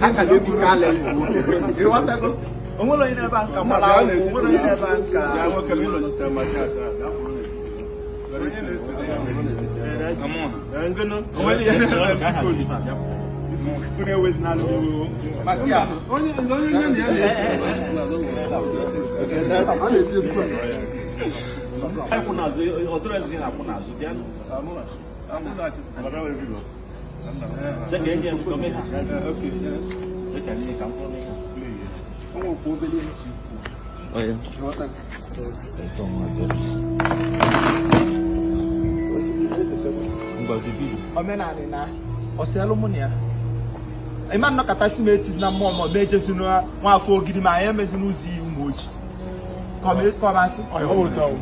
academical level. You want to go? Omolo in a bank, Omolo in a bank. Come on. Mathias. Omenala Oselomonia. A man not at na mom majors in one for giving my emes in Uzi Much. Come as I hold on.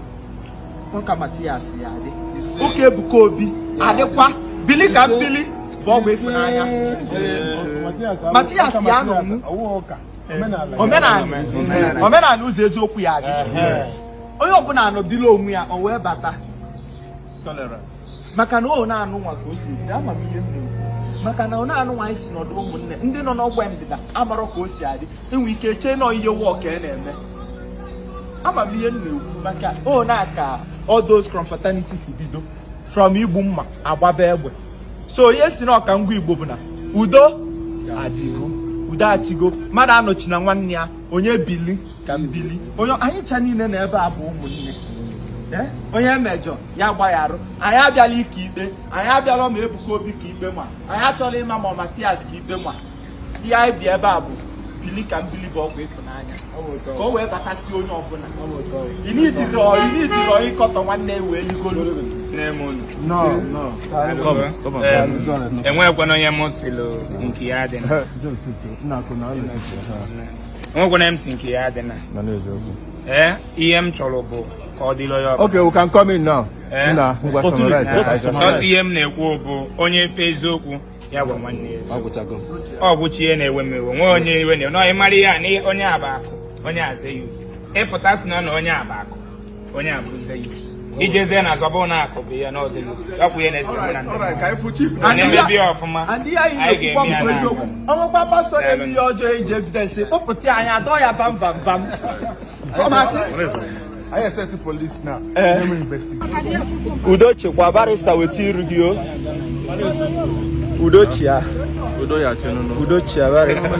One Mathias, okay, Bukobi, Adequa, Billy and Billy, Bobble, Mathias Yano, Omenala Ezeaku Ejiofor. Omenala below me or where better. Tolerance. Makano na no wa ko si da ma mi yemu makana na no wa isi no do mu ne ndi no no gwendi da amaro ko si ade enwe ike che no iye work e na eme ama mi yemu maka na ka all those confraternities bido from Igbo mma agbaba egbe so yes na ka ngwa Igbo bu na udo adigo udo achigo mada anochi na nwanne ya onye bili ka mbili onye anyi cha niile na ebe abu umunne onye mejọ ya gbayarụ anyị abịala ike ikpe anyị abịala ma ebuka obi ka ikpe ma anyị achọla ịma ma Mathias ka ikpe ma ihe anyị bi ebe a bụ bili ka mbili bụ ọgwụ ịfụnanya ka o wee batasị onye ọbụla inidiri ịkọtọ nwanne wee ligolu enwekwana onye m sịlụ nke ya dị enwekwana m si nke ya dị na ihe m chọrọ bụ okay, we can come in now. So see him na-ekwu bụ onye fe eziokwu ya gwa nwanne eziokwu. Ọ bụ chi na-ewe mewe nwe onye iwe na no ịmara ya na onye abakụ onye aze use. Ịpụta sị na onye abakụ onye abụze use. Ijeze na zọbụ na akụ bụ ya na ọzọ use. Ọkwụ ya na-esi na ndị. Anyị mebi ọfụma. Anyị ga-eme ya na. Ọmụkwa pastor emi ọjọọ ije evidence kpọpụta anyị adọ ya bam bam bam. I said to police now. Udochi kwa barista weti irugio. Udochi ya. Udochi ya barista.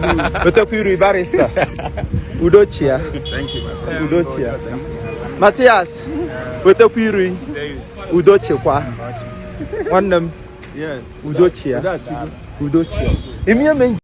Wetekwa iru barista. Udochi ya. Thank you, my friend. Udochi ya. Mathias. Wetekwa iru. Udochi kwa. Nwanne m. Yes. Udochi ya. Udochi ya.